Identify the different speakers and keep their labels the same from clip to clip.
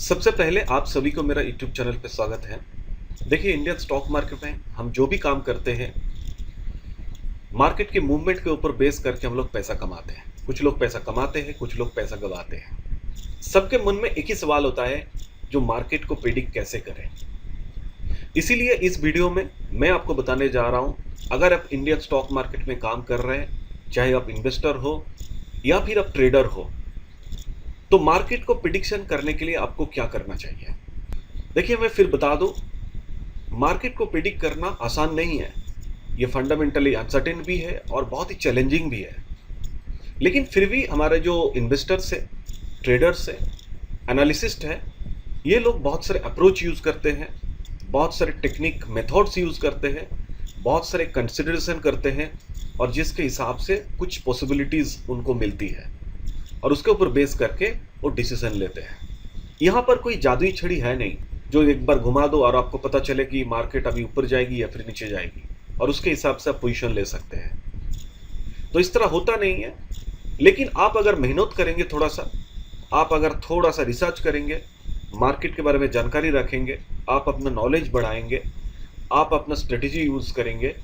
Speaker 1: सबसे पहले आप सभी को मेरा यूट्यूब चैनल पे स्वागत है। देखिए, इंडियन स्टॉक मार्केट में हम जो भी काम करते हैं, मार्केट के मूवमेंट के ऊपर बेस करके हम लोग पैसा कमाते हैं। कुछ लोग पैसा कमाते हैं, कुछ लोग पैसा गंवाते हैं। सबके मन में एक ही सवाल होता है, जो मार्केट को प्रेडिक्ट कैसे करें। इसीलिए इस वीडियो में मैं आपको बताने जा रहा हूं, अगर आप इंडियन स्टॉक मार्केट में काम कर रहे हैं, चाहे आप इन्वेस्टर हो या फिर आप ट्रेडर हो, तो मार्केट को प्रिडिक्शन करने के लिए आपको क्या करना चाहिए। देखिए, मैं फिर बता दूं, मार्केट को प्रिडिक्ट करना आसान नहीं है। ये फंडामेंटली अनसर्टेन भी है और बहुत ही चैलेंजिंग भी है। लेकिन फिर भी हमारे जो इन्वेस्टर्स है, ट्रेडर्स है, एनालिसिस्ट है, ये लोग बहुत सारे अप्रोच यूज़ करते हैं, बहुत सारे टेक्निक मेथड्स यूज़ करते हैं, बहुत सारे कंसिडरेशन करते हैं, और जिसके हिसाब से कुछ पॉसिबिलिटीज़ उनको मिलती है और उसके ऊपर बेस करके वो डिसीजन लेते हैं। यहाँ पर कोई जादुई छड़ी है नहीं जो एक बार घुमा दो और आपको पता चले कि मार्केट अभी ऊपर जाएगी या फिर नीचे जाएगी, और उसके हिसाब से आप पोजीशन ले सकते हैं। तो इस तरह होता नहीं है। लेकिन आप अगर मेहनत करेंगे, आप अगर थोड़ा सा रिसर्च करेंगे, मार्केट के बारे में जानकारी रखेंगे, आप अपना नॉलेज बढ़ाएंगे, आप अपना स्ट्रेटेजी यूज़ करेंगे,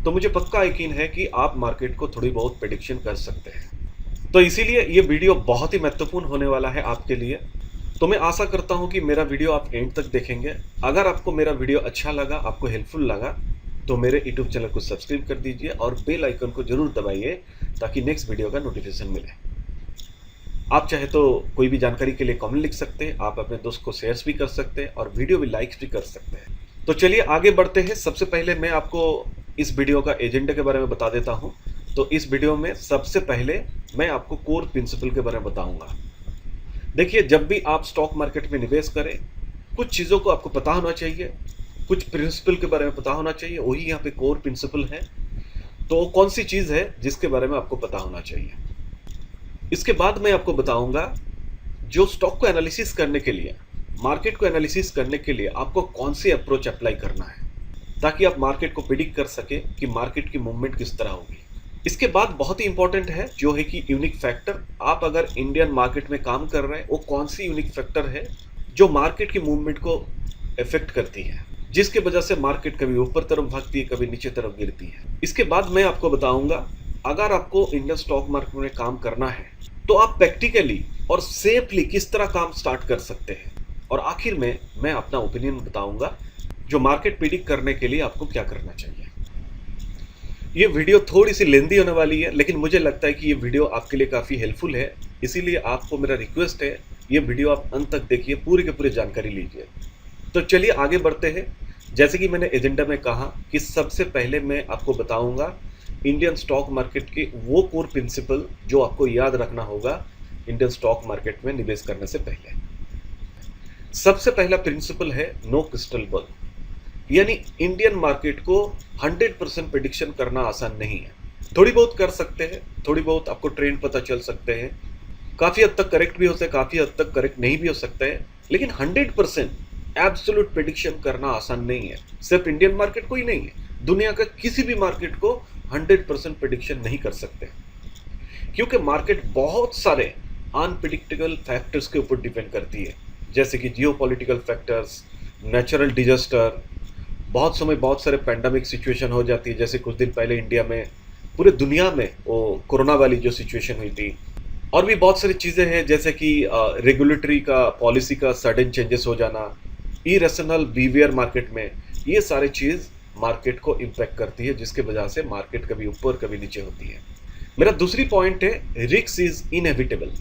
Speaker 1: तो मुझे पक्का यकीन है कि आप मार्केट को थोड़ी बहुत प्रेडिक्शन कर सकते हैं। तो इसीलिए ये वीडियो बहुत ही महत्वपूर्ण होने वाला है आपके लिए। तो मैं आशा करता हूँ कि मेरा वीडियो आप एंड तक देखेंगे। अगर आपको मेरा वीडियो अच्छा लगा, आपको हेल्पफुल लगा, तो मेरे यूट्यूब चैनल को सब्सक्राइब कर दीजिए और बेल आइकन को जरूर दबाइए, ताकि नेक्स्ट वीडियो का नोटिफिकेशन मिले। आप चाहे तो कोई भी जानकारी के लिए कमेंट लिख सकते हैं, आप अपने दोस्त को शेयर भी कर सकते हैं और वीडियो भी लाइक भी कर सकते हैं। तो चलिए आगे बढ़ते हैं। सबसे पहले मैं आपको इस वीडियो का एजेंडा के बारे में बता देता हूँ। तो इस वीडियो में सबसे पहले मैं आपको कोर प्रिंसिपल के बारे में बताऊंगा। देखिए, जब भी आप स्टॉक मार्केट में निवेश करें, कुछ चीज़ों को आपको पता होना चाहिए, कुछ प्रिंसिपल के बारे में पता होना चाहिए। वही यहाँ पे कोर प्रिंसिपल है। तो कौन सी चीज़ है जिसके बारे में आपको पता होना चाहिए। इसके बाद मैं आपको बताऊंगा, जो स्टॉक को एनालिसिस करने के लिए, मार्केट को एनालिसिस करने के लिए आपको कौन सी अप्रोच अप्लाई करना है, ताकि आप मार्केट को प्रिडिक्ट कर सके कि मार्केट की मूवमेंट किस तरह होगी। इसके बाद बहुत ही इंपॉर्टेंट है जो है कि यूनिक फैक्टर। आप अगर इंडियन मार्केट में काम कर रहे हैं, वो कौन सी यूनिक फैक्टर है जो मार्केट की मूवमेंट को इफेक्ट करती है, जिसके वजह से मार्केट कभी ऊपर तरफ भागती है, कभी नीचे तरफ गिरती है। इसके बाद मैं आपको बताऊंगा, अगर आपको इंडियन स्टॉक मार्केट में काम करना है, तो आप प्रैक्टिकली और सेफली किस तरह काम स्टार्ट कर सकते हैं। और आखिर में मैं अपना ओपिनियन बताऊंगा, जो मार्केट प्रिडिक्ट करने के लिए आपको क्या करना चाहिए। ये वीडियो थोड़ी सी लेंदी होने वाली है, लेकिन मुझे लगता है कि ये वीडियो आपके लिए काफ़ी हेल्पफुल है। इसीलिए आपको मेरा रिक्वेस्ट है, ये वीडियो आप अंत तक देखिए, पूरी की पूरी जानकारी लीजिए। तो चलिए आगे बढ़ते हैं। जैसे कि मैंने एजेंडा में कहा कि सबसे पहले मैं आपको बताऊंगा इंडियन स्टॉक मार्केट के वो कोर प्रिंसिपल जो आपको याद रखना होगा इंडियन स्टॉक मार्केट में निवेश करने से पहले। सबसे पहला प्रिंसिपल है नो क्रिस्टल बॉल। यानी इंडियन मार्केट को 100% प्रेडिक्शन करना आसान नहीं है। थोड़ी बहुत कर सकते हैं, थोड़ी बहुत आपको ट्रेंड पता चल सकते हैं, काफ़ी हद तक करेक्ट भी हो सकते हैं, काफ़ी हद तक करेक्ट नहीं भी हो सकते हैं। लेकिन 100% एब्सोल्यूट प्रेडिक्शन करना आसान नहीं है। सिर्फ इंडियन मार्केट को ही नहीं है, दुनिया का किसी भी मार्केट को 100% प्रेडिक्शन नहीं कर सकते, क्योंकि मार्केट बहुत सारे अनप्रिडिक्टेबल फैक्टर्स के ऊपर डिपेंड करती है, जैसे कि जियोपॉलिटिकल फैक्टर्स, नेचुरल डिजास्टर, बहुत समय बहुत सारे पैंडेमिक सिचुएशन हो जाती है। जैसे कुछ दिन पहले इंडिया में, पूरे दुनिया में वो कोरोना वाली जो सिचुएशन हुई थी। और भी बहुत सारी चीज़ें हैं, जैसे कि रेगुलेटरी का, पॉलिसी का सडन चेंजेस हो जाना, इरेशनल बिहेवियर मार्केट में, ये सारी चीज़ मार्केट को इम्पैक्ट करती है, जिसके वजह से मार्केट कभी ऊपर कभी नीचे होती है। मेरा दूसरी पॉइंट है, रिस्क इज इनएविटेबल।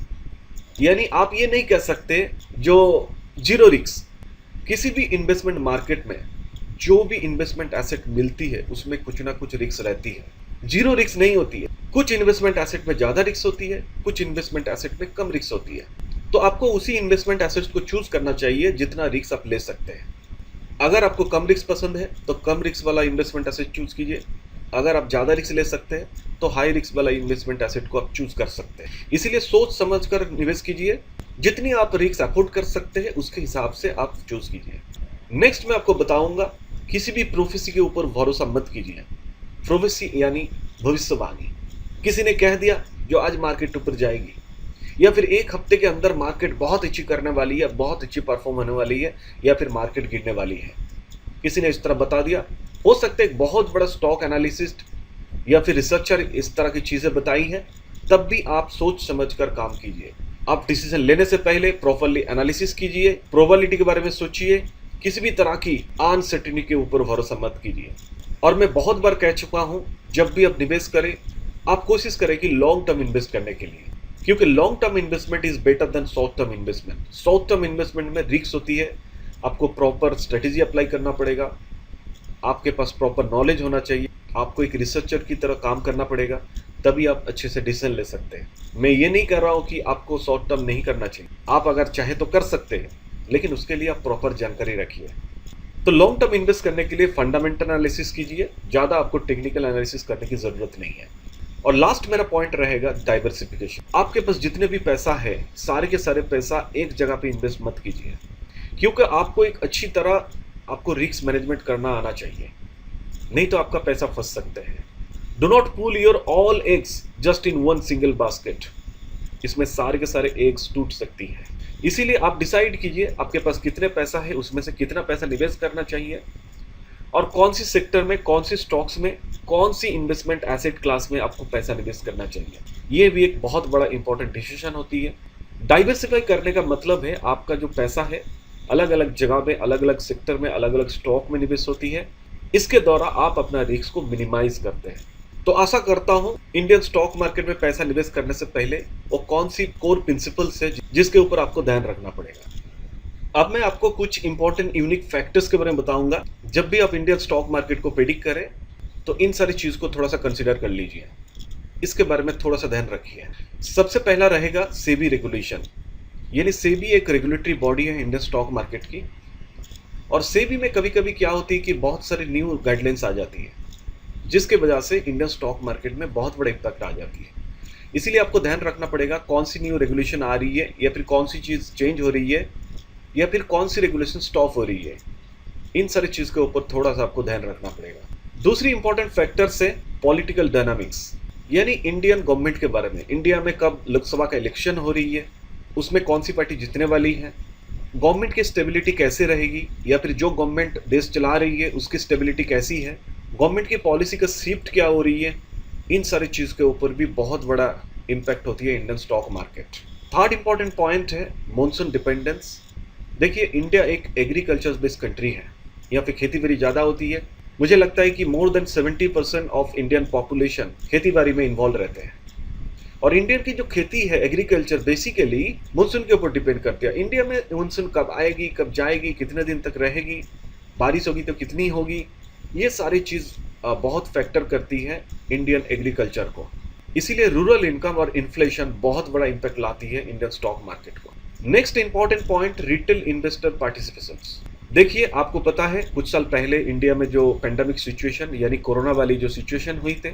Speaker 1: यानी आप ये नहीं कह सकते जो जीरो रिस्क। किसी भी इन्वेस्टमेंट मार्केट में जो भी इन्वेस्टमेंट एसेट मिलती है, उसमें कुछ ना कुछ रिस्क रहती है। जीरो रिस्क नहीं होती है। कुछ इन्वेस्टमेंट एसेट में ज़्यादा रिस्क होती है, कुछ इन्वेस्टमेंट एसेट में कम रिस्क होती है। तो आपको उसी इन्वेस्टमेंट एसेट को चूज करना चाहिए जितना रिस्क आप ले सकते हैं। अगर आपको कम रिस्क पसंद है तो कम रिस्क वाला इन्वेस्टमेंट एसेट चूज कीजिए। अगर आप ज़्यादा रिस्क ले सकते हैं तो हाई रिस्क वाला इन्वेस्टमेंट एसेट को आप चूज कर सकते हैं। इसीलिए सोच समझ कर निवेश कीजिए। जितनी आप रिस्क अफोर्ड कर सकते हैं, उसके हिसाब से आप चूज कीजिए। नेक्स्ट मैं आपको बताऊंगा, किसी भी प्रोफेसी के ऊपर भरोसा मत कीजिए। प्रोफेसी यानी भविष्यवाणी। किसी ने कह दिया जो आज मार्केट ऊपर जाएगी, या फिर एक हफ्ते के अंदर मार्केट बहुत अच्छी करने वाली है, बहुत अच्छी परफॉर्म होने वाली है, या फिर मार्केट गिरने वाली है, किसी ने इस तरह बता दिया। हो सकता है एक बहुत बड़ा स्टॉक एनालिसिस्ट या फिर रिसर्चर इस तरह की चीजें बताई हैं, तब भी आप सोच समझ कर काम कीजिए। आप डिसीजन लेने से पहले प्रॉपरली एनालिसिस कीजिए, प्रोबेबिलिटी के बारे में सोचिए, किसी भी तरह की अनसर्टेनिटी के ऊपर भरोसा मत कीजिए। और मैं बहुत बार कह चुका हूं, जब भी आप निवेश करें, आप कोशिश करें कि लॉन्ग टर्म इन्वेस्ट करने के लिए, क्योंकि long term investment is better than short term investment. Short term investment में रिस्क होती है, आपको प्रॉपर स्ट्रेटेजी अप्लाई करना पड़ेगा, आपके पास प्रॉपर नॉलेज होना चाहिए, आपको एक रिसर्चर की तरह काम करना पड़ेगा, तभी आप अच्छे से डिसीजन ले सकते हैं। मैं ये नहीं कर रहा हूँ कि आपको शॉर्ट टर्म नहीं करना चाहिए, आप अगर चाहे तो कर सकते हैं, लेकिन उसके लिए आप प्रॉपर जानकारी रखिए। तो लॉन्ग टर्म इन्वेस्ट करने के लिए फंडामेंटल एनालिसिस कीजिए, ज़्यादा आपको टेक्निकल एनालिसिस करने की ज़रूरत नहीं है। और लास्ट मेरा पॉइंट रहेगा डाइवर्सिफिकेशन। आपके पास जितने भी पैसा है, सारे के सारे पैसा एक जगह पे इन्वेस्ट मत कीजिए, क्योंकि आपको एक अच्छी तरह आपको रिस्क मैनेजमेंट करना आना चाहिए, नहीं तो आपका पैसा फंस सकते हैं। Do not pull your all eggs just in one single basket, इसमें सारे के सारे एग्स टूट सकती है। इसीलिए आप डिसाइड कीजिए आपके पास कितने पैसा है, उसमें से कितना पैसा निवेश करना चाहिए, और कौन सी सेक्टर में, कौन सी स्टॉक्स में, कौन सी इन्वेस्टमेंट एसेट क्लास में आपको पैसा निवेश करना चाहिए। ये भी एक बहुत बड़ा इंपॉर्टेंट डिसीजन होती है। डाइवर्सिफाई करने का मतलब है आपका जो पैसा है अलग अलग जगह में, अलग अलग सेक्टर में, अलग अलग स्टॉक में निवेश होती है। इसके द्वारा आप अपना रिस्क को मिनिमाइज करते हैं। तो आशा करता हूं इंडियन स्टॉक मार्केट में पैसा निवेश करने से पहले वो कौन सी कोर प्रिंसिपल्स है जिसके ऊपर आपको ध्यान रखना पड़ेगा। अब मैं आपको कुछ इंपॉर्टेंट यूनिक फैक्टर्स के बारे में बताऊंगा। जब भी आप इंडियन स्टॉक मार्केट को प्रेडिक्ट करें तो इन सारी चीज को थोड़ा सा कंसिडर कर लीजिए, इसके बारे में थोड़ा सा ध्यान रखिए। सबसे पहला रहेगा सेबी रेगुलेशन, यानी सेबी एक रेगुलेटरी बॉडी है इंडियन स्टॉक मार्केट की, और सेबी में कभी कभी क्या होती है कि बहुत सारी न्यू गाइडलाइंस आ जाती है, जिसके वजह से इंडियन स्टॉक मार्केट में बहुत बड़ा इम्पैक्ट आ जाती है। इसीलिए आपको ध्यान रखना पड़ेगा कौन सी न्यू रेगुलेशन आ रही है, या फिर कौन सी चीज़ चेंज हो रही है, या फिर कौन सी रेगुलेशन स्टॉप हो रही है। इन सारी चीज़ के ऊपर थोड़ा सा आपको ध्यान रखना पड़ेगा। दूसरी इंपॉर्टेंट फैक्टर्स है पॉलिटिकल डायनामिक्स, यानी इंडियन गवर्नमेंट के बारे में। इंडिया में कब लोकसभा का इलेक्शन हो रही है, उसमें कौन सी पार्टी जीतने वाली है, गवर्नमेंट की स्टेबिलिटी कैसे रहेगी, या फिर जो गवर्नमेंट देश चला रही है उसकी स्टेबिलिटी कैसी है, गवर्नमेंट की पॉलिसी का शिफ्ट क्या हो रही है। इन सारी चीज़ के ऊपर भी बहुत बड़ा इम्पैक्ट होती है Indian stock market. Third important point है मॉनसून डिपेंडेंस। देखिए इंडिया एक एग्रीकल्चर बेस्ड कंट्री है, यहाँ पे खेती बाड़ी ज़्यादा होती है। मुझे लगता है कि more than 70% of Indian population खेती बाड़ी में इन्वॉल्व रहते हैं, और इंडियन की जो खेती है एग्रीकल्चर बेसिकली मानसून के ऊपर डिपेंड करती है। इंडिया में मानसून कब आएगी, कब जाएगी, कितने दिन तक रहेगी, बारिश होगी तो कितनी होगी, ये सारी चीज़ बहुत फैक्टर करती है इंडियन एग्रीकल्चर को। इसीलिए रूरल इनकम और इन्फ्लेशन बहुत बड़ा इम्पैक्ट लाती है इंडियन स्टॉक मार्केट को। Next important point retail investor participations. देखिए आपको पता है कुछ साल पहले इंडिया में जो पेंडेमिक सिचुएशन यानी कोरोना वाली जो सिचुएशन हुई थी,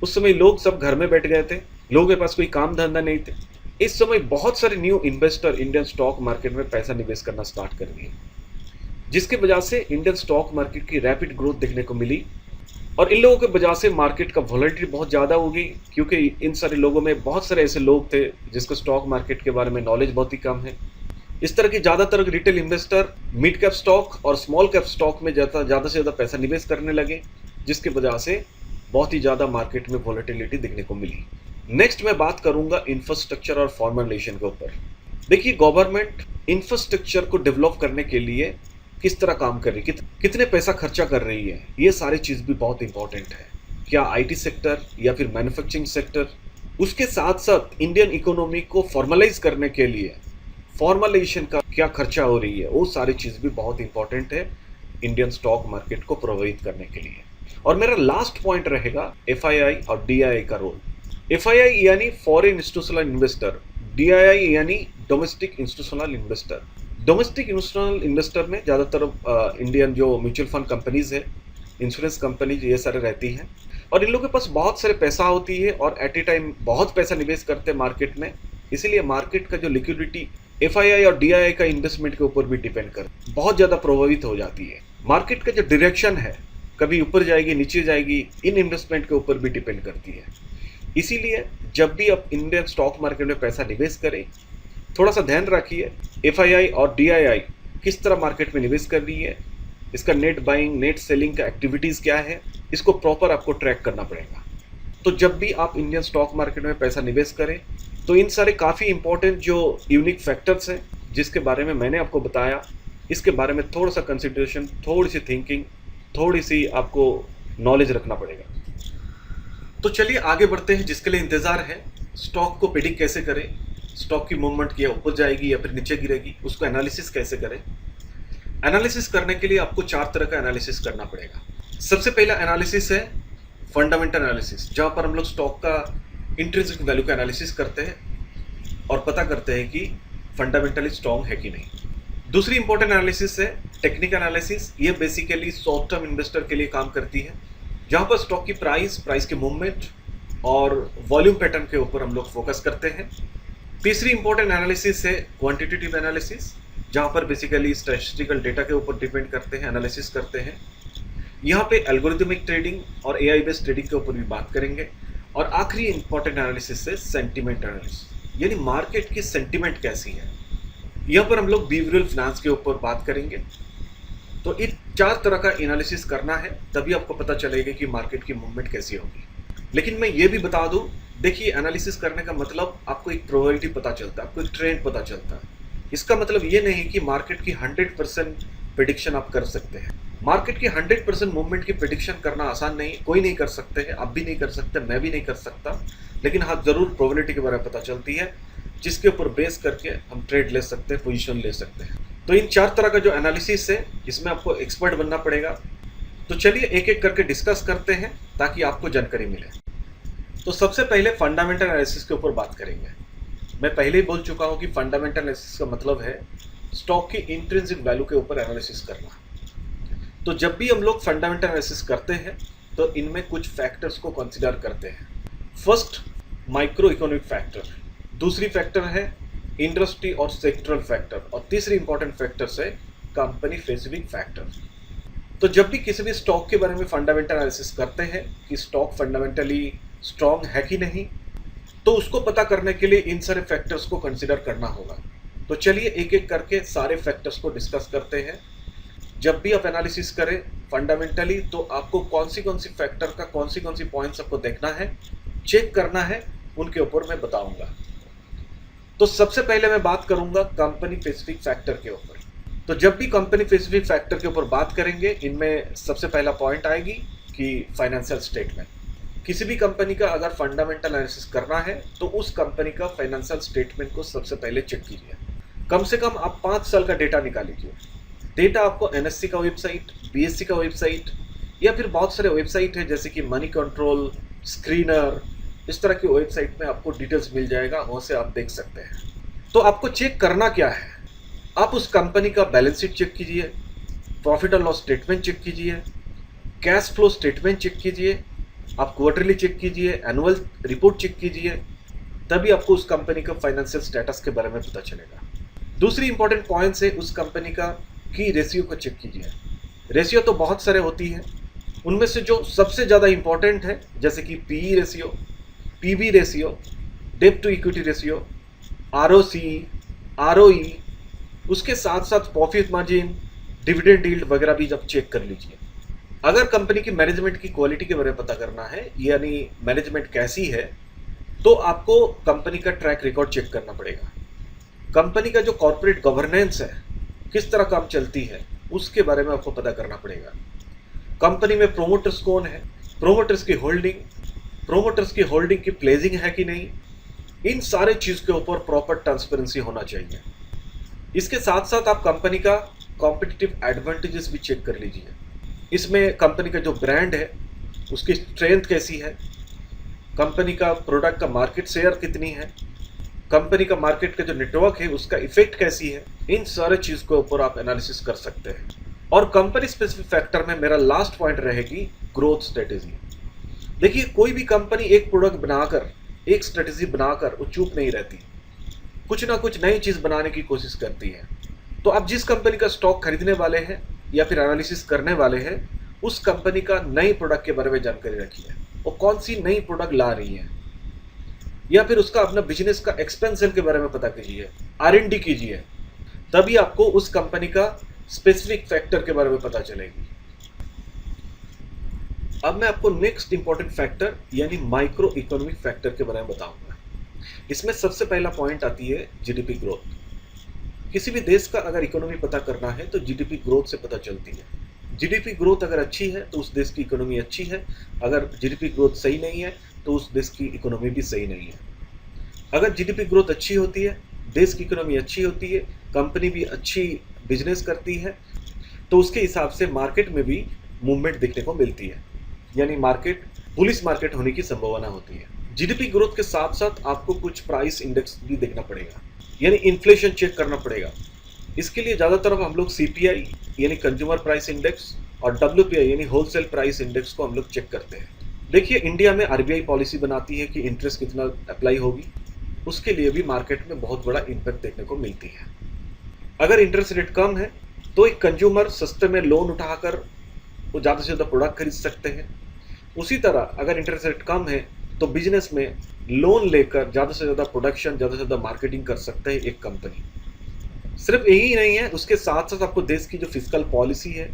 Speaker 1: उस समय लोग सब घर में बैठ गए थे, लोगों के पास कोई काम धंधा नहीं थे। इस समय बहुत सारे new investor Indian stock market में पैसा निवेश करना स्टार्ट कर दिए, जिसकी वजह से इंडियन स्टॉक मार्केट की रैपिड ग्रोथ देखने को मिली। और इन लोगों की वजह से मार्केट का वॉलेटिलिटी बहुत ज़्यादा हो गई, क्योंकि इन सारे लोगों में बहुत सारे ऐसे लोग थे जिसको स्टॉक मार्केट के बारे में नॉलेज बहुत ही कम है। इस तरह की ज़्यादातर retail investor mid cap stock और स्मॉल कैप स्टॉक में ज़्यादा से ज़्यादा पैसा निवेश करने लगे, जिसकी वजह से बहुत ही ज़्यादा मार्केट में वॉलेटिलिटी देखने को मिली। नेक्स्ट मैं बात करूंगा इंफ्रास्ट्रक्चर और फॉर्मुलेशन के ऊपर। देखिए गवर्नमेंट इंफ्रास्ट्रक्चर को डेवलप करने के लिए किस तरह काम कर रही है, कितने पैसा खर्चा कर रही है, ये सारी चीज़ भी बहुत इंपॉर्टेंट है। क्या आईटी सेक्टर या फिर मैन्युफैक्चरिंग सेक्टर, उसके साथ साथ इंडियन इकोनॉमी को फॉर्मलाइज करने के लिए फॉर्मुलेशन का क्या खर्चा हो रही है, वो सारी चीज़ भी बहुत इंपॉर्टेंट है इंडियन स्टॉक मार्केट को प्रभावित करने के लिए। और मेरा लास्ट पॉइंट रहेगा एफआईआई और डीआईआई का रोल। एफआईआई यानी फॉरेन इंस्टीट्यूशनल इन्वेस्टर, डीआईआई यानी domestic institutional investor. Domestic institutional investor में ज़्यादातर इंडियन जो म्यूचुअल फंड कंपनीज है, इंश्योरेंस कंपनीज, ये सारे रहती हैं, और इन लोगों के पास बहुत सारे पैसा होती है और एट ए टाइम बहुत पैसा निवेश करते हैं मार्केट में। इसीलिए मार्केट का जो लिक्विडिटी एफआईआई और डीआईआई का इन्वेस्टमेंट के ऊपर भी डिपेंड कर बहुत ज़्यादा प्रभावित हो जाती है। मार्केट का जो डायरेक्शन है, कभी ऊपर जाएगी नीचे जाएगी, इन इन्वेस्टमेंट के ऊपर भी डिपेंड करती है। इसीलिए जब भी आप इंडियन स्टॉक मार्केट में पैसा निवेश करें, थोड़ा सा ध्यान रखिए एफआईआई और डीआईआई किस तरह मार्केट में निवेश कर रही है, इसका नेट बाइंग नेट सेलिंग का एक्टिविटीज़ क्या है, इसको प्रॉपर आपको ट्रैक करना पड़ेगा। तो जब भी आप इंडियन स्टॉक मार्केट में पैसा निवेश करें तो इन सारे काफ़ी इंपॉर्टेंट जो यूनिक फैक्टर्स हैं जिसके बारे में मैंने आपको बताया, इसके बारे में थोड़ा सा कंसिडरेशन, थोड़ी सी थिंकिंग, थोड़ी सी आपको नॉलेज रखना पड़ेगा। तो चलिए आगे बढ़ते हैं। जिसके लिए इंतज़ार है, स्टॉक को प्रेडिक्ट कैसे करें, स्टॉक की मूवमेंट क्या ऊपर जाएगी या फिर नीचे गिरेगी, उसको एनालिसिस कैसे करें। एनालिसिस करने के लिए आपको 4 तरह का एनालिसिस करना पड़ेगा। सबसे पहला एनालिसिस है फंडामेंटल एनालिसिस, जहाँ पर हम लोग स्टॉक का इंट्रिंसिक वैल्यू का एनालिसिस करते हैं और पता करते हैं कि फंडामेंटली स्ट्रॉन्ग है कि नहीं। दूसरी इंपॉर्टेंट एनालिसिस है टेक्निकल एनालिसिस। ये बेसिकली शॉर्ट टर्म इन्वेस्टर के लिए काम करती है, जहाँ पर स्टॉक की प्राइस के मूवमेंट और वॉल्यूम पैटर्न के ऊपर हम लोग फोकस करते हैं। तीसरी इंपॉर्टेंट एनालिसिस है क्वांटिटेटिव एनालिसिस, जहाँ पर बेसिकली स्टैटिस्टिकल डेटा के ऊपर डिपेंड करते हैं, एनालिसिस करते हैं। यहाँ पे एल्गोरिथमिक ट्रेडिंग और एआई बेस्ड ट्रेडिंग के ऊपर भी बात करेंगे। और आखिरी इंपॉर्टेंट एनालिसिस है सेंटिमेंट एनालिसिस, यानी मार्केट की सेंटिमेंट कैसी है। यहाँ पर हम लोग बिहेवियरल फाइनेंस के ऊपर बात करेंगे। तो इन 4 तरह का एनालिसिस करना है, तभी आपको पता चलेगा कि मार्केट की मूवमेंट कैसी होगी। लेकिन मैं ये भी बता दूं, देखिए एनालिसिस करने का मतलब आपको एक प्रोबेबिलिटी पता चलता है, आपको एक ट्रेंड पता चलता है। इसका मतलब ये नहीं कि मार्केट की 100% प्रेडिक्शन आप कर सकते हैं। मार्केट की 100% मूवमेंट की प्रेडिक्शन करना आसान नहीं, कोई नहीं कर सकते हैं, आप भी नहीं कर सकते, मैं भी नहीं कर सकता। लेकिन हाँ, जरूर प्रोबेबिलिटी के बारे में पता चलती है, जिसके ऊपर बेस करके हम ट्रेड ले सकते हैं, पोजीशन ले सकते हैं। तो इन 4 तरह का जो एनालिसिस है, इसमें आपको एक्सपर्ट बनना पड़ेगा। तो चलिए एक एक करके डिस्कस करते हैं ताकि आपको जानकारी मिले। तो सबसे पहले फंडामेंटल एनालिसिस के ऊपर बात करेंगे। मैं पहले ही बोल चुका हूँ कि फंडामेंटल एनालिसिस का मतलब है स्टॉक की इंट्रिंसिक वैल्यू के ऊपर एनालिसिस करना। तो जब भी हम लोग फंडामेंटल एनालिसिस करते हैं तो इनमें कुछ फैक्टर्स को कंसीडर करते हैं। First, micro economic factor. दूसरी फैक्टर है इंडस्ट्री और सेक्टरल फैक्टर। और तीसरी इंपॉर्टेंट फैक्टर्स है कंपनी स्पेसिफिक फैक्टर। तो जब भी किसी भी स्टॉक के बारे में फंडामेंटल एनालिसिस करते हैं कि स्टॉक फंडामेंटली स्ट्रॉन्ग है कि नहीं, तो उसको पता करने के लिए इन सारे फैक्टर्स को कंसीडर करना होगा। तो चलिए एक एक करके सारे फैक्टर्स को डिस्कस करते हैं। जब भी आप एनालिसिस करें फंडामेंटली, तो आपको कौन सी फैक्टर का कौन सी पॉइंट्स आपको देखना है, चेक करना है, उनके ऊपर मैं बताऊंगा। तो सबसे पहले मैं बात करूंगा कंपनी स्पेसिफिक फैक्टर के ऊपर। तो जब भी कंपनी स्पेसिफिक फैक्टर के ऊपर बात करेंगे, इनमें सबसे पहला पॉइंट आएगी कि फाइनेंशियल स्टेटमेंट। किसी भी कंपनी का अगर फंडामेंटल एनालिसिस करना है तो उस कंपनी का फाइनेंशियल स्टेटमेंट को सबसे पहले चेक कीजिए। कम से कम आप 5 साल का डेटा निकाल लीजिए। डेटा आपको एनएससी का वेबसाइट, बीएससी का वेबसाइट या फिर बहुत सारे वेबसाइट है जैसे कि मनी कंट्रोल, स्क्रीनर, इस तरह की वेबसाइट में आपको डिटेल्स मिल जाएगा, वहाँ से आप देख सकते हैं। तो आपको चेक करना क्या है, आप उस कंपनी का बैलेंस शीट चेक कीजिए, प्रॉफिट और लॉस स्टेटमेंट चेक कीजिए, कैश फ्लो स्टेटमेंट चेक कीजिए, आप क्वार्टरली चेक कीजिए, एनुअल रिपोर्ट चेक कीजिए, तभी आपको उस कंपनी का फाइनेंशियल स्टेटस के बारे में पता चलेगा। दूसरी इंपॉर्टेंट पॉइंट्स है उस कंपनी का की रेशियो को चेक कीजिए। रेशियो तो बहुत सारे होती है, उनमें से जो सबसे ज़्यादा इंपॉर्टेंट है जैसे कि पीई रेशियो, पीबी रेशियो, डेब्ट to equity ratio, ROC, ROE, उसके साथ साथ प्रॉफिट मार्जिन, डिविडेंड यील्ड वगैरह भी जब चेक कर लीजिए। अगर कंपनी की मैनेजमेंट की क्वालिटी के बारे में पता करना है, यानी मैनेजमेंट कैसी है, तो आपको कंपनी का ट्रैक रिकॉर्ड चेक करना पड़ेगा। कंपनी का जो कॉर्पोरेट गवर्नेंस है, किस तरह काम चलती है, उसके बारे में आपको पता करना पड़ेगा। कंपनी में प्रोमोटर्स कौन है, प्रोमोटर्स की होल्डिंग की प्लेजिंग है कि नहीं, इन सारे चीज़ के ऊपर प्रॉपर ट्रांसपेरेंसी होना चाहिए। इसके साथ साथ आप कंपनी का कॉम्पिटिटिव एडवांटेजेस भी चेक कर लीजिए। इसमें कंपनी का जो ब्रांड है उसकी स्ट्रेंथ कैसी है, कंपनी का प्रोडक्ट का मार्केट शेयर कितनी है, कंपनी का मार्केट का जो नेटवर्क है उसका इफेक्ट कैसी है, इन सारे चीज़ के ऊपर आप एनालिसिस कर सकते हैं। और कंपनी स्पेसिफिक फैक्टर में मेरा लास्ट पॉइंट रहेगी ग्रोथ स्ट्रेटेजी। देखिए कोई भी कंपनी एक प्रोडक्ट बनाकर, एक स्ट्रेटेजी बनाकर वो चुप नहीं रहती, कुछ ना कुछ नई चीज़ बनाने की कोशिश करती है। तो आप जिस कंपनी का स्टॉक खरीदने वाले हैं या फिर एनालिसिस करने वाले हैं, उस कंपनी का नई प्रोडक्ट के बारे में जानकारी रखिए, वो कौन सी नई प्रोडक्ट ला रही है, या फिर उसका अपना बिजनेस का एक्सपेंशन के बारे में पता कीजिए, R&D कीजिए, तभी आपको उस कंपनी का स्पेसिफिक फैक्टर के बारे में पता चलेगी। अब मैं आपको नेक्स्ट इंपॉर्टेंट फैक्टर यानी माइक्रो इकोनॉमिक फैक्टर के बारे में बताऊंगा। इसमें सबसे पहला पॉइंट आती है जीडीपी ग्रोथ। किसी भी देश का अगर इकोनॉमी पता करना है तो जीडीपी ग्रोथ से पता चलती है। जीडीपी ग्रोथ अगर अच्छी है तो उस देश की इकोनॉमी अच्छी है, अगर जीडीपी ग्रोथ सही नहीं है तो उस देश की इकोनॉमी भी सही नहीं है। अगर जीडीपी ग्रोथ अच्छी होती है, देश की इकोनॉमी अच्छी होती है, कंपनी भी अच्छी बिजनेस करती है, तो उसके हिसाब से मार्केट में भी मूवमेंट देखने को मिलती है, यानी मार्केट बुलिश मार्केट होने की संभावना होती है। जीडीपी ग्रोथ के साथ साथ आपको कुछ प्राइस इंडेक्स भी देखना पड़ेगा, यानी इन्फ्लेशन चेक करना पड़ेगा। इसके लिए ज़्यादातर हम लोग सीपीआई यानी कंज्यूमर प्राइस इंडेक्स और डब्ल्यूपीआई यानी होलसेल प्राइस इंडेक्स को हम लोग चेक करते हैं। देखिए, इंडिया में आरबीआई पॉलिसी बनाती है कि इंटरेस्ट कितना अप्लाई होगी, उसके लिए भी मार्केट में बहुत बड़ा इम्पैक्ट देखने को मिलती है। अगर इंटरेस्ट रेट कम है तो एक कंज्यूमर सस्ते में लोन उठाकर वो ज़्यादा से ज़्यादा प्रोडक्ट खरीद सकते हैं। उसी तरह अगर इंटरेस्ट रेट कम है तो बिजनेस में लोन लेकर ज़्यादा से ज़्यादा प्रोडक्शन, ज़्यादा से ज़्यादा मार्केटिंग कर सकते हैं एक कंपनी। सिर्फ यही नहीं है, उसके साथ साथ आपको देश की जो फिस्कल पॉलिसी है,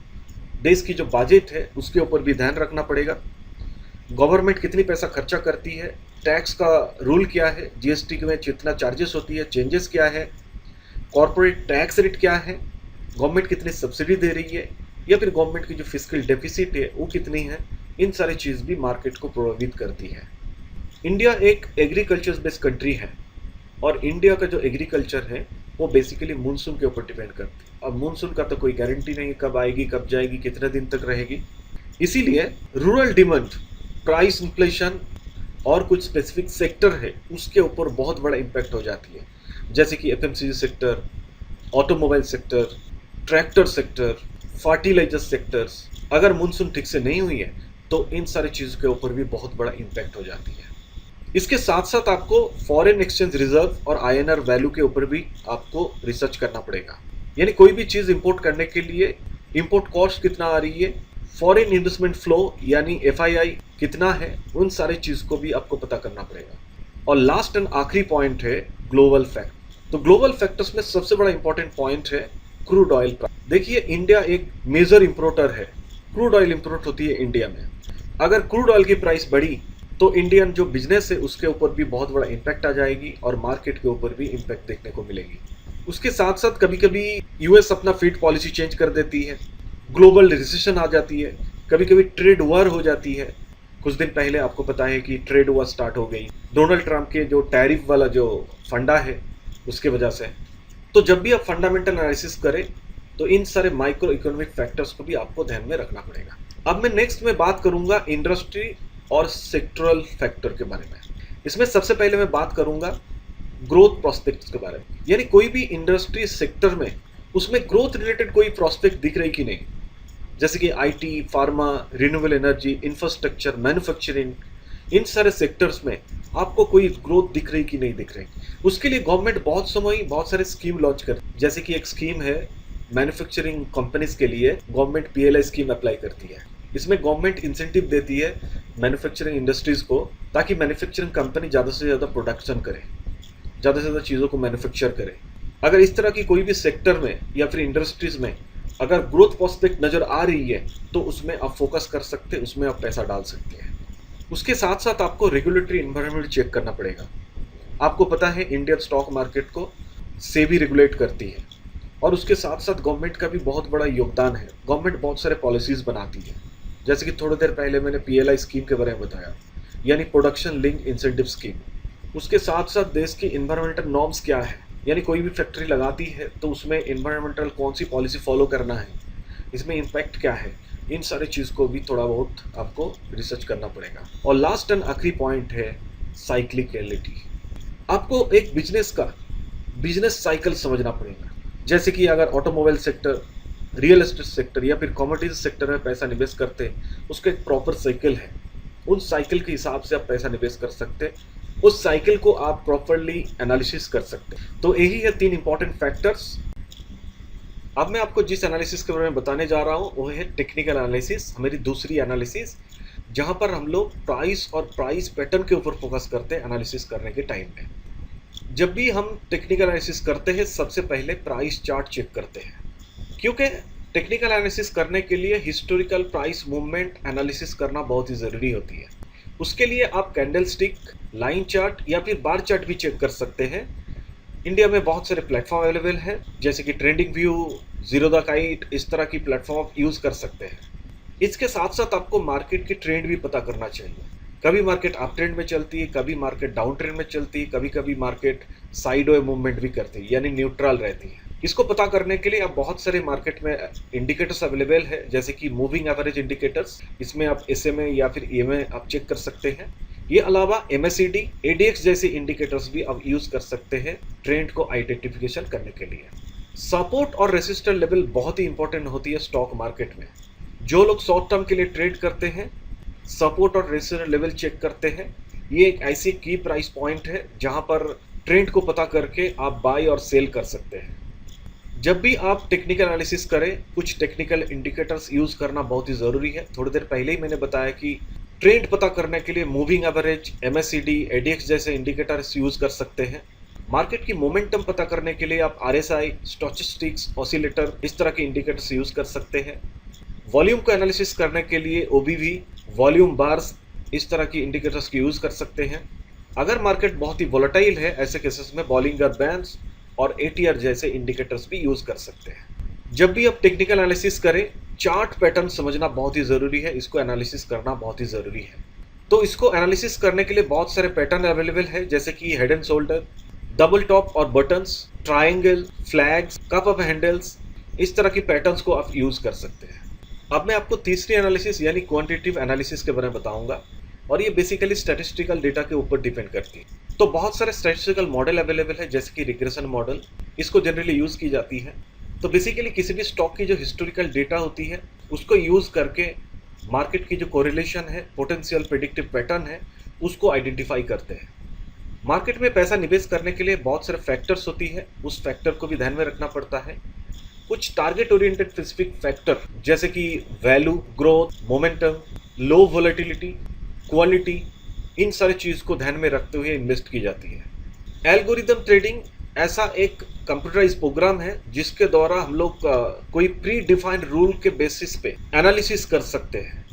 Speaker 1: देश की जो बजट है, उसके ऊपर भी ध्यान रखना पड़ेगा। गवर्नमेंट कितनी पैसा खर्चा करती है, टैक्स का रूल क्या है, जीएसटी में कितना चार्जेस होती है, चेंजेस क्या है, कॉर्पोरेट टैक्स रेट क्या है, गवर्नमेंट कितनी सब्सिडी दे रही है, या फिर गवर्नमेंट की जो फिस्कल डेफिसिट है वो कितनी है, इन सारी चीज़ भी मार्केट को प्रभावित करती है। इंडिया एक एग्रीकल्चर बेस्ड कंट्री है और इंडिया का जो एग्रीकल्चर है वो बेसिकली मानसून के ऊपर डिपेंड करती है। अब मानसून का तो कोई गारंटी नहीं कब आएगी, कब जाएगी, कितने दिन तक रहेगी। इसीलिए रूरल डिमांड, प्राइस इन्फ्लेशन और कुछ स्पेसिफिक सेक्टर है उसके ऊपर बहुत बड़ा इम्पैक्ट हो जाती है, जैसे कि FMCG sector, automobile sector, tractor sector, fertiliser sectors. अगर मानसून ठीक से नहीं हुई है तो इन सारी चीज़ों के ऊपर भी बहुत बड़ा इम्पैक्ट हो जाती है। इसके साथ साथ आपको फॉरेन एक्सचेंज रिजर्व और आईएनआर वैल्यू के ऊपर भी आपको रिसर्च करना पड़ेगा, यानी कोई भी चीज़ इंपोर्ट करने के लिए इंपोर्ट कॉस्ट कितना आ रही है, फॉरेन इन्वेस्टमेंट फ्लो यानी एफआईआई कितना है, उन सारी चीज़ को भी आपको पता करना पड़ेगा। और लास्ट एंड आखिरी पॉइंट है ग्लोबल फैक्ट। तो ग्लोबल फैक्टर्स में सबसे बड़ा इंपॉर्टेंट पॉइंट है क्रूड ऑयल प्राइस। देखिए, इंडिया एक मेजर इंपोर्टर है, क्रूड ऑयल इंपोर्ट होती है इंडिया में। अगर क्रूड ऑयल की प्राइस बढ़ी तो इंडियन जो बिजनेस है उसके ऊपर भी बहुत बड़ा इम्पैक्ट आ जाएगी और मार्केट के ऊपर भी इम्पैक्ट देखने को मिलेगी। उसके साथ साथ कभी कभी यूएस अपना फीड पॉलिसी चेंज कर देती है, ग्लोबल रिसेशन आ जाती है, कभी कभी ट्रेड वॉर हो जाती है। कुछ दिन पहले आपको पता है कि ट्रेड वॉर स्टार्ट हो गई डोनाल्ड ट्रंप के जो टैरिफ वाला जो फंडा है उसके वजह से। तो जब भी आप फंडामेंटल एनालिसिस करें तो इन सारे माइक्रो इकोनॉमिक फैक्टर्स को भी आपको ध्यान में रखना पड़ेगा। अब मैं नेक्स्ट में बात करूंगा इंडस्ट्री और सेक्टरल फैक्टर के बारे में। इसमें सबसे पहले मैं बात करूंगा ग्रोथ प्रोस्पेक्ट्स के बारे में, यानी कोई भी इंडस्ट्री सेक्टर में उसमें ग्रोथ रिलेटेड कोई प्रोस्पेक्ट दिख रही कि नहीं, जैसे कि IT, pharma, renewable energy, infrastructure, manufacturing, इन सारे सेक्टर्स में आपको कोई ग्रोथ दिख रही कि नहीं दिख रही। उसके लिए गवर्नमेंट बहुत सारे स्कीम लॉन्च करती है, जैसे कि एक स्कीम है मैन्युफैक्चरिंग कंपनीज के लिए, गवर्नमेंट पीएलआई स्कीम अप्लाई करती है। इसमें गवर्नमेंट इंसेंटिव देती है मैन्युफैक्चरिंग इंडस्ट्रीज को, ताकि मैन्युफैक्चरिंग कंपनी ज़्यादा से ज़्यादा प्रोडक्शन करे, ज़्यादा से ज़्यादा चीज़ों को मैन्युफैक्चर करे। अगर इस तरह की कोई भी सेक्टर में या फिर इंडस्ट्रीज में अगर ग्रोथ प्रोस्पेक्ट नज़र आ रही है तो उसमें आप फोकस कर सकते हैं, उसमें आप पैसा डाल सकते हैं। उसके साथ साथ आपको रेगुलेटरी एनवायरनमेंट चेक करना पड़ेगा। आपको पता है इंडियन स्टॉक मार्केट को सेबी रेगुलेट करती है और उसके साथ साथ गवर्नमेंट का भी बहुत बड़ा योगदान है। गवर्नमेंट बहुत सारे पॉलिसीज़ बनाती है, जैसे कि थोड़ी देर पहले मैंने पीएलआई स्कीम के बारे में बताया, यानी प्रोडक्शन लिंक इंसेंटिव स्कीम। उसके साथ साथ देश की इन्वायरमेंटल नॉर्म्स क्या है, यानी कोई भी फैक्ट्री लगाती है तो उसमें इन्वायरमेंटल कौन सी पॉलिसी फॉलो करना है, इसमें इम्पैक्ट क्या है, इन सारी चीज़ को भी थोड़ा बहुत आपको रिसर्च करना पड़ेगा। और लास्ट एंड आखिरी पॉइंट है साइक्लिकलिटी। आपको एक बिजनेस साइकिल समझना पड़ेगा, जैसे कि अगर automobile sector, real estate sector या फिर कमोडिटीज सेक्टर में पैसा निवेश करते हैं, उसका एक प्रॉपर साइकिल है। उन साइकिल के हिसाब से आप पैसा निवेश कर सकते हैं, उस साइकिल को आप प्रॉपरली एनालिसिस कर सकते हैं। तो यही है 3 इंपॉर्टेंट फैक्टर्स। अब मैं आपको जिस एनालिसिस के बारे में बताने जा रहा हूँ वो है टेक्निकल एनालिसिस, हमारी दूसरी एनालिसिस, जहां पर हम लोग प्राइस और प्राइस पैटर्न के ऊपर फोकस करते हैं एनालिसिस करने के टाइम में। जब भी हम टेक्निकल एनालिसिस करते हैं सबसे पहले प्राइस चार्ट चेक करते हैं, क्योंकि टेक्निकल एनालिसिस करने के लिए हिस्टोरिकल प्राइस मूवमेंट एनालिसिस करना बहुत ही ज़रूरी होती है। उसके लिए आप कैंडलस्टिक, लाइन चार्ट या फिर बार चार्ट भी चेक कर सकते हैं। इंडिया में बहुत सारे प्लेटफॉर्म अवेलेबल हैं, जैसे कि trending view, zero the kite, इस तरह की प्लेटफॉर्म आप यूज़ कर सकते हैं। इसके साथ साथ आपको मार्केट की ट्रेंड भी पता करना चाहिए। कभी मार्केट अप ट्रेंड में चलती है, कभी मार्केट डाउन ट्रेंड में चलती है, कभी कभी मार्केट साइडवे मूवमेंट भी करती है, यानी न्यूट्रल रहती है। इसको पता करने के लिए आप बहुत सारे मार्केट में इंडिकेटर्स अवेलेबल है, जैसे कि मूविंग एवरेज इंडिकेटर्स, इसमें आप SMA या फिर EMA आप चेक कर सकते हैं। ये अलावा MACD, ADX जैसे इंडिकेटर्स भी आप यूज कर सकते हैं ट्रेंड को आइडेंटिफिकेशन करने के लिए। सपोर्ट और रेसिस्टर लेवल बहुत ही इंपॉर्टेंट होती है स्टॉक मार्केट में। जो लोग शॉर्ट टर्म के लिए ट्रेड करते हैं, सपोर्ट और रेसिस्टर लेवल चेक करते हैं। ये एक ऐसी की प्राइस पॉइंट है जहां पर ट्रेंड को पता करके आप बाय और सेल कर सकते हैं। जब भी आप टेक्निकल एनालिसिस करें, कुछ टेक्निकल इंडिकेटर्स यूज करना बहुत ही जरूरी है। थोड़ी देर पहले ही मैंने बताया कि ट्रेंड पता करने के लिए मूविंग एवरेज, MACD, ADX जैसे इंडिकेटर्स यूज कर सकते हैं। मार्केट की मोमेंटम पता करने के लिए आप RSI, स्टोचस्टिक्स, ऑसिलेटर, इस तरह के इंडिकेटर्स यूज कर सकते हैं। वॉल्यूम को एनालिसिस करने के लिए OBV, वॉल्यूम बार्स, इस तरह की इंडिकेटर्स की यूज कर सकते हैं। अगर मार्केट बहुत ही वोलेटाइल है, ऐसे केसेस में बॉलिंगर बैंड्स और ATR जैसे इंडिकेटर्स भी यूज कर सकते हैं। जब भी आप टेक्निकल एनालिसिस करें, चार्ट पैटर्न समझना बहुत ही जरूरी है, इसको एनालिसिस करना बहुत ही जरूरी है। तो इसको एनालिसिस करने के लिए बहुत सारे पैटर्न अवेलेबल है, जैसे कि head and shoulder, double top और bottoms, triangle, flags, cup of handles, इस तरह की पैटर्न्स को आप यूज कर सकते हैं। अब मैं आपको तीसरी एनालिसिस यानी क्वांटिटेटिव एनालिसिस के बारे में बताऊंगा, और ये बेसिकली स्टैटिस्टिकल डेटा के ऊपर डिपेंड करती है। तो बहुत सारे स्टैटिस्टिकल मॉडल अवेलेबल है, जैसे कि रिग्रेशन मॉडल, इसको जनरली यूज की जाती है। तो बेसिकली किसी भी स्टॉक की जो हिस्टोरिकल डेटा होती है, उसको यूज करके मार्केट की जो कोरिलेशन है, पोटेंशियल प्रेडिक्टिव पैटर्न है, उसको आइडेंटिफाई करते हैं। मार्केट में पैसा निवेश करने के लिए बहुत सारे फैक्टर्स होती है, उस फैक्टर को भी ध्यान में रखना पड़ता है। कुछ टारगेट ओरिएंटेड स्पेसिफिक फैक्टर, जैसे कि वैल्यू, ग्रोथ, मोमेंटम, लो वोलेटिलिटी, क्वालिटी, इन सारी चीज को ध्यान में रखते हुए इन्वेस्ट की जाती है। एल्गोरिदम ट्रेडिंग ऐसा एक कंप्यूटराइज प्रोग्राम है जिसके द्वारा हम लोग कोई प्री डिफाइंड रूल के बेसिस पे एनालिसिस कर सकते हैं।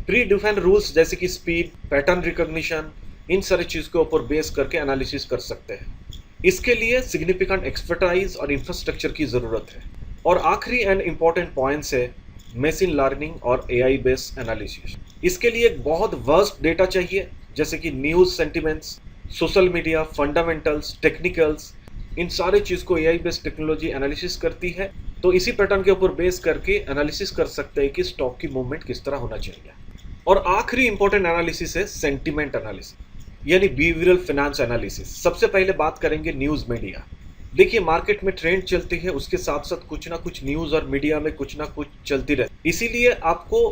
Speaker 1: प्री डिफाइंड रूल्स जैसे कि स्पीड, पैटर्न रिकॉग्निशन, इन सारी चीज के ऊपर बेस करके एनालिसिस कर सकते हैं। इसके लिए सिग्निफिकेंट एक्सपर्टाइज और इंफ्रास्ट्रक्चर की जरूरत है। और आखिरी एंड इम्पॉर्टेंट पॉइंट्स है मशीन लर्निंग और AI बेस्ड एनालिसिस। इसके लिए एक बहुत वर्स्ट डेटा चाहिए, जैसे कि news, sentiments, social media, fundamentals, technicals, इन सारे चीज को AI बेस्ड टेक्नोलॉजी एनालिसिस करती है। तो इसी पैटर्न के ऊपर बेस करके एनालिसिस कर सकते हैं कि स्टॉक की मूवमेंट किस तरह होना चाहिए। और आखिरी इंपॉर्टेंट एनालिसिस है सेंटिमेंट एनालिसिस, यानी बिहेवियरल फाइनेंस एनालिसिस। सबसे पहले बात करेंगे न्यूज मीडिया। देखिए, मार्केट में ट्रेंड चलती है, उसके साथ साथ कुछ ना कुछ न्यूज और मीडिया में कुछ ना कुछ चलती रहती, इसीलिए आपको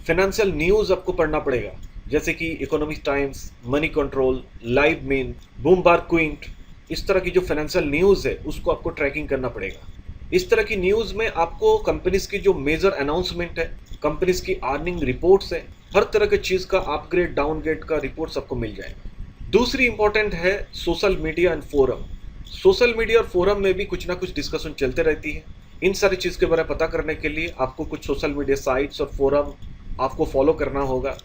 Speaker 1: फाइनेंशियल न्यूज आपको पढ़ना पड़ेगा, जैसे कि Economic Times, Money Control, Live Mint, Bloomberg Quint, इस तरह की जो फाइनेंशियल न्यूज है उसको आपको ट्रैकिंग करना पड़ेगा। इस तरह की न्यूज में आपको कंपनीज की जो मेजर अनाउंसमेंट है, कंपनीज की अर्निंग रिपोर्ट्स है, हर तरह की चीज का अपग्रेड, डाउनग्रेड का रिपोर्ट्स आपको मिल जाएगा। दूसरी इंपॉर्टेंट है social media and forum. Social media और फोरम में भी कुछ ना कुछ डिस्कशन चलते रहती है। इन सारी चीज़ के बारे में पता करने के लिए आपको कुछ सोशल मीडिया साइट्स और फोरम आपको फॉलो करना होगा,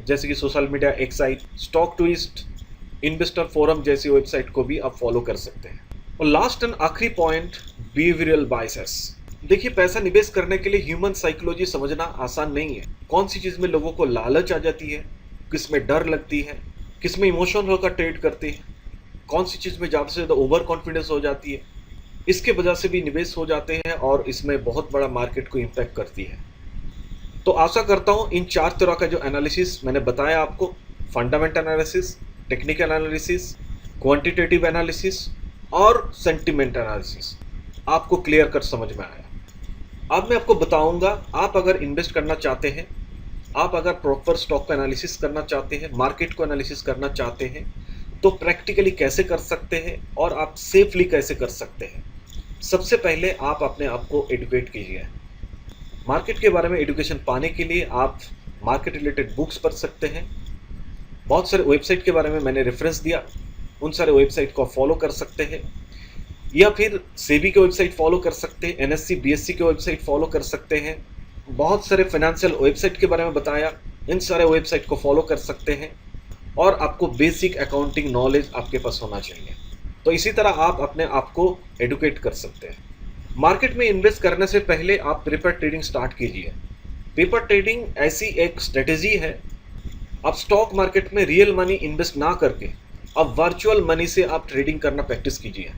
Speaker 1: जैसे कि social media excite, stock twist, investor forum जैसी वेबसाइट को भी आप फॉलो कर सकते हैं। और लास्ट एंड आखिरी पॉइंट, बिहेवियरल बायसेस। देखिए, पैसा निवेश करने के लिए ह्यूमन साइकोलॉजी समझना आसान नहीं है। कौन सी चीज़ में लोगों को लालच आ जाती है, किस में डर लगती है, किस में इमोशन होकर ट्रेड करते हैं, कौन सी चीज़ में ज़्यादा से ज़्यादा ओवर कॉन्फिडेंस हो जाती है, इसके वजह से भी निवेश हो जाते हैं और इसमें बहुत बड़ा मार्केट को इम्पैक्ट करती है। तो आशा करता हूँ इन 4 तरह का जो एनालिसिस मैंने बताया आपको, fundamental analysis, technical analysis, quantitative analysis और सेंटिमेंट एनालिसिस, आपको क्लियर कट समझ में आया। अब मैं आपको बताऊंगा, आप अगर इन्वेस्ट करना चाहते हैं, आप अगर प्रॉपर स्टॉक को एनालिसिस करना चाहते हैं, मार्केट को एनालिसिस करना चाहते हैं, तो प्रैक्टिकली कैसे कर सकते हैं और आप सेफली कैसे कर सकते हैं। सबसे पहले आप अपने आप को एडुकेट कीजिए। मार्केट के बारे में एजुकेशन पाने के लिए आप मार्केट रिलेटेड बुक्स पढ़ सकते हैं। बहुत सारे वेबसाइट के बारे में मैंने रेफरेंस दिया, उन सारे वेबसाइट को फॉलो कर सकते हैं, या फिर सेबी के वेबसाइट फॉलो कर सकते हैं, एनएससी बीएससी के वेबसाइट फॉलो कर सकते हैं। बहुत सारे फाइनेंशियल वेबसाइट के बारे में बताया, इन सारे वेबसाइट को फॉलो कर सकते हैं। और आपको बेसिक अकाउंटिंग नॉलेज आपके पास होना चाहिए। तो इसी तरह आप अपने आप को एडुकेट कर सकते हैं। मार्केट में इन्वेस्ट करने से पहले आप पेपर ट्रेडिंग स्टार्ट कीजिए। पेपर ट्रेडिंग ऐसी एक स्ट्रेटेजी है, आप स्टॉक मार्केट में रियल मनी इन्वेस्ट ना करके अब वर्चुअल मनी से आप ट्रेडिंग करना प्रैक्टिस कीजिए।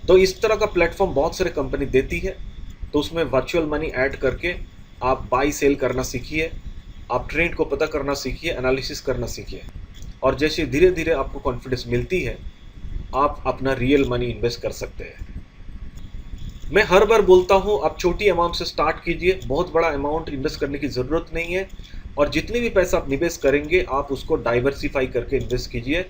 Speaker 1: तो इस तरह का प्लेटफॉर्म बहुत सारे कंपनी देती है, तो उसमें वर्चुअल मनी ऐड करके आप बाई सेल करना सीखिए, आप ट्रेंड को पता करना सीखिए, एनालिसिस करना सीखिए। और जैसे धीरे धीरे आपको कॉन्फिडेंस मिलती है, आप अपना रियल मनी इन्वेस्ट कर सकते हैं। मैं हर बार बोलता हूँ, आप छोटी अमाउंट से स्टार्ट कीजिए, बहुत बड़ा अमाउंट इन्वेस्ट करने की ज़रूरत नहीं है। और जितनी भी पैसा आप निवेश करेंगे, आप उसको डाइवर्सिफाई करके इन्वेस्ट कीजिए।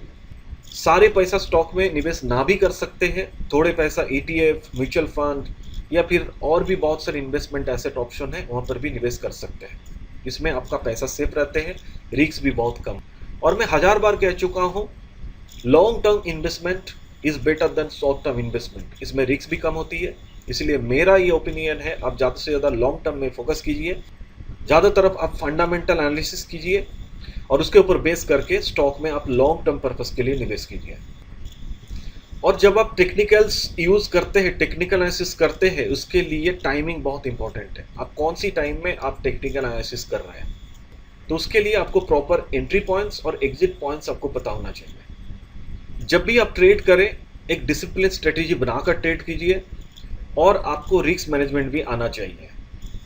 Speaker 1: सारे पैसा स्टॉक में निवेश ना भी कर सकते हैं, थोड़े पैसा ETF, म्यूचुअल फंड या फिर और भी बहुत सारे इन्वेस्टमेंट एसेट ऑप्शन है, वहाँ पर भी निवेश कर सकते हैं। इसमें आपका पैसा सेफ रहते हैं, रिस्क भी बहुत कम। और मैं 1000 बार कह चुका हूँ, long term investment is better than short term investment. इसमें रिस्क भी कम होती है, इसलिए मेरा ये ओपिनियन है, आप ज़्यादा से ज़्यादा लॉन्ग टर्म में फोकस कीजिए। ज़्यादा तरफ आप फंडामेंटल एनालिसिस कीजिए और उसके ऊपर बेस करके स्टॉक में आप लॉन्ग टर्म पर्पस के लिए निवेश कीजिए। और जब आप टेक्निकल्स यूज़ करते हैं, टेक्निकल एनालिसिस करते हैं, उसके लिए टाइमिंग बहुत इंपॉर्टेंट है। आप कौन सी टाइम में आप टेक्निकल एनालिसिस कर रहे हैं, तो उसके लिए आपको प्रॉपर एंट्री पॉइंट्स और एग्जिट पॉइंट्स आपको पता होना चाहिए। जब भी आप ट्रेड करें, एक डिसिप्लिन स्ट्रेटेजी बनाकर ट्रेड कीजिए और आपको रिस्क मैनेजमेंट भी आना चाहिए।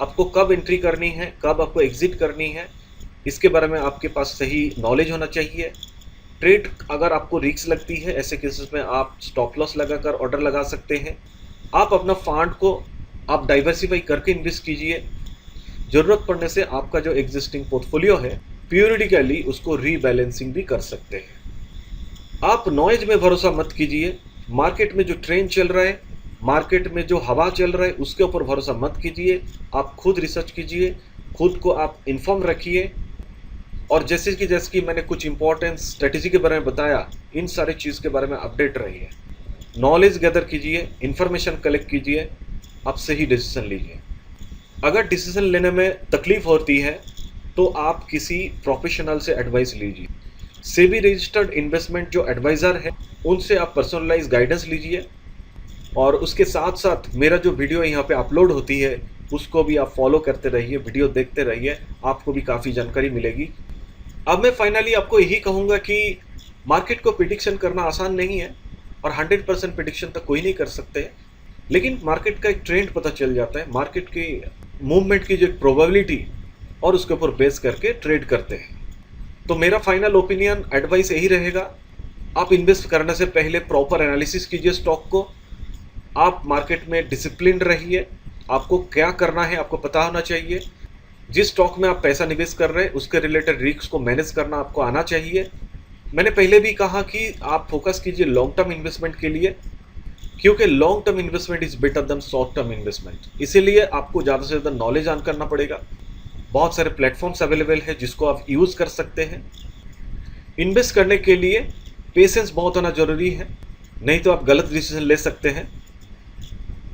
Speaker 1: आपको कब एंट्री करनी है, कब आपको एग्जिट करनी है, इसके बारे में आपके पास सही नॉलेज होना चाहिए। ट्रेड अगर आपको रिस्क लगती है, ऐसे केसेस में आप स्टॉप लॉस लगाकर ऑर्डर लगा सकते हैं। आप अपना फंड को आप डाइवर्सिफाई करके इन्वेस्ट कीजिए। ज़रूरत पड़ने से आपका जो एग्जिस्टिंग पोर्टफोलियो है, पीरियडिकली उसको रीबैलेंसिंग भी कर सकते हैं। आप नॉइज में भरोसा मत कीजिए। मार्केट में जो ट्रेंड चल रहा है, मार्केट में जो हवा चल रहा है, उसके ऊपर भरोसा मत कीजिए। आप खुद रिसर्च कीजिए, खुद को आप इन्फॉर्म रखिए। और जैसे कि मैंने कुछ इंपॉर्टेंट स्ट्रेटेजी के बारे में बताया, इन सारे चीज़ के बारे में अपडेट रहिए, नॉलेज गैदर कीजिए, इन्फॉर्मेशन कलेक्ट कीजिए, आप सही डिसीजन लीजिए। अगर डिसीजन लेने में तकलीफ होती है तो आप किसी प्रोफेशनल से एडवाइस लीजिए। सेबी रजिस्टर्ड इन्वेस्टमेंट जो एडवाइज़र है, उनसे आप पर्सनलाइज गाइडेंस लीजिए। और उसके साथ साथ मेरा जो वीडियो यहाँ पे अपलोड होती है, उसको भी आप फॉलो करते रहिए, वीडियो देखते रहिए, आपको भी काफ़ी जानकारी मिलेगी। अब मैं फाइनली आपको यही कहूँगा कि मार्केट को प्रिडिक्शन करना आसान नहीं है और 100% प्रिडिक्शन तक कोई नहीं कर सकते हैं, लेकिन मार्केट का एक ट्रेंड पता चल जाता है, मार्केट की मूवमेंट की जो एक प्रोबेबिलिटी, और उसके ऊपर बेस करके ट्रेड करते हैं। तो मेरा फाइनल ओपिनियन, एडवाइस यही रहेगा, आप इन्वेस्ट करने से पहले प्रॉपर एनालिसिस कीजिए स्टॉक को। आप मार्केट में डिसिप्लिन रहिए, आपको क्या करना है आपको पता होना चाहिए। जिस स्टॉक में आप पैसा निवेश कर रहे हैं, उसके रिलेटेड रिस्क को मैनेज करना आपको आना चाहिए। मैंने पहले भी कहा कि आप फोकस कीजिए लॉन्ग टर्म इन्वेस्टमेंट के लिए, क्योंकि long term investment is better than short term investment. इसीलिए आपको ज़्यादा से ज़्यादा नॉलेज ऑन करना पड़ेगा। बहुत सारे प्लेटफॉर्म्स अवेलेबल है जिसको आप यूज़ कर सकते हैं। इन्वेस्ट करने के लिए पेशेंस बहुत होना जरूरी है, नहीं तो आप गलत डिसीजन ले सकते हैं।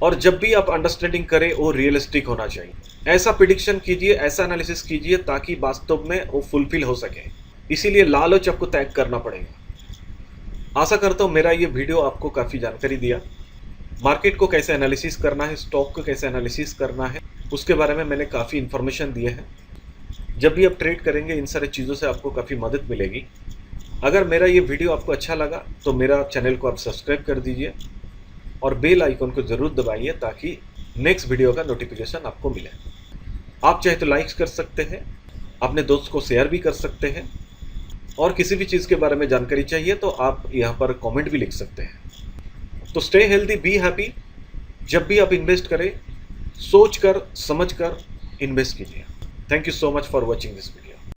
Speaker 1: और जब भी आप अंडरस्टैंडिंग करें, वो रियलिस्टिक होना चाहिए। ऐसा प्रिडिक्शन कीजिए, ऐसा एनालिसिस कीजिए ताकि वास्तव में वो फुलफिल हो सके। इसीलिए लालच आपको त्याग करना पड़ेगा। आशा करता हूँ मेरा ये वीडियो आपको काफ़ी जानकारी दिया। मार्केट को कैसे एनालिसिस करना है, स्टॉक को कैसे एनालिसिस करना है, उसके बारे में मैंने काफ़ी इन्फॉर्मेशन दिए हैं। जब भी आप ट्रेड करेंगे, इन सारी चीज़ों से आपको काफ़ी मदद मिलेगी। अगर मेरा ये वीडियो आपको अच्छा लगा तो मेरा चैनल को आप सब्सक्राइब कर दीजिए और बेल आइकन को ज़रूर दबाइए ताकि नेक्स्ट वीडियो का नोटिफिकेशन आपको मिले। आप चाहे तो लाइक्स कर सकते हैं, अपने दोस्त को शेयर भी कर सकते हैं, और किसी भी चीज़ के बारे में जानकारी चाहिए तो आप यहाँ पर कमेंट भी लिख सकते हैं। तो स्टे हेल्दी, बी हैप्पी। जब भी आप इन्वेस्ट करें, सोच कर समझ कर इन्वेस्ट कीजिए। Thank you so much for watching this video.